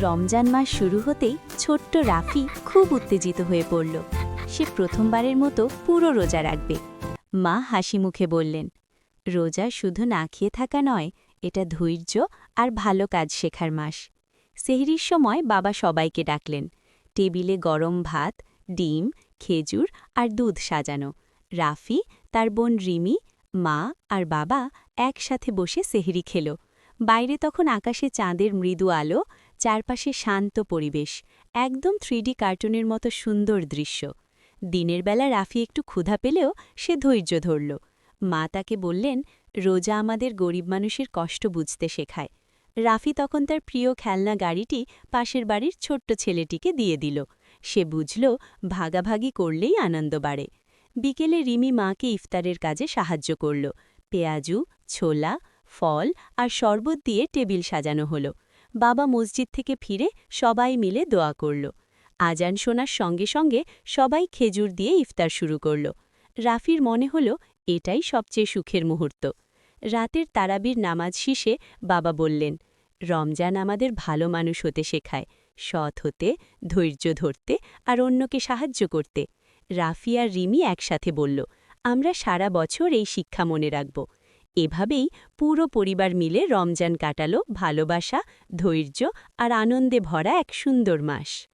রমজান মাস শুরু হতেই ছোট্ট রাফি খুব উত্তেজিত হয়ে পড়ল। সে প্রথমবারের মতো পুরো রোজা রাখবে। মা হাসি মুখে বললেন, রোজা শুধু না খেয়ে থাকা নয়, এটা ধৈর্য আর ভালো কাজ শেখার মাস। সেহরির সময় বাবা সবাইকে ডাকলেন। টেবিলে গরম ভাত, ডিম, খেজুর আর দুধ সাজানো। রাফি, তার বোন রিমি, মা আর বাবা একসাথে বসে সেহরি খেল। বাইরে তখন আকাশে চাঁদের মৃদু আলো, চারপাশে শান্ত পরিবেশ, একদম 3D কার্টুনের মতো সুন্দর দৃশ্য। দিনের বেলা রাফি একটু ক্ষুধা পেলেও সে ধৈর্য ধরল। মা তাকে বললেন, রোজা আমাদের গরিব মানুষের কষ্ট বুঝতে শেখায়। রাফি তখন তার প্রিয় খেলনা গাড়িটি পাশের বাড়ির ছোট্ট ছেলেটিকে দিয়ে দিল। সে বুঝল, ভাগাভাগি করলেই আনন্দ বাড়ে। বিকেলে রিমি মাকে ইফতারের কাজে সাহায্য করল। পেঁয়াজু, ছোলা, ফল আর শরবত দিয়ে টেবিল সাজানো হলো। বাবা মসজিদ থেকে ফিরে সবাই মিলে দোয়া করল। আজান শোনার সঙ্গে সঙ্গে সবাই খেজুর দিয়ে ইফতার শুরু করল। রাফির মনে হল এটাই সবচেয়ে সুখের মুহূর্ত। রাতের তারাবির নামাজ শেষে বাবা বললেন, রমজান আমাদের ভালো মানুষ হতে শেখায়, সৎ হতে, ধৈর্য ধরতে আর অন্যকে সাহায্য করতে। রাফি আর রিমি একসাথে বলল, আমরা সারা বছর এই শিক্ষা মনে রাখব। এভাবেই পুরো পরিবার মিলে রমজান কাটালো ভালোবাসা, ধৈর্য আর আনন্দে ভরা এক সুন্দর মাস।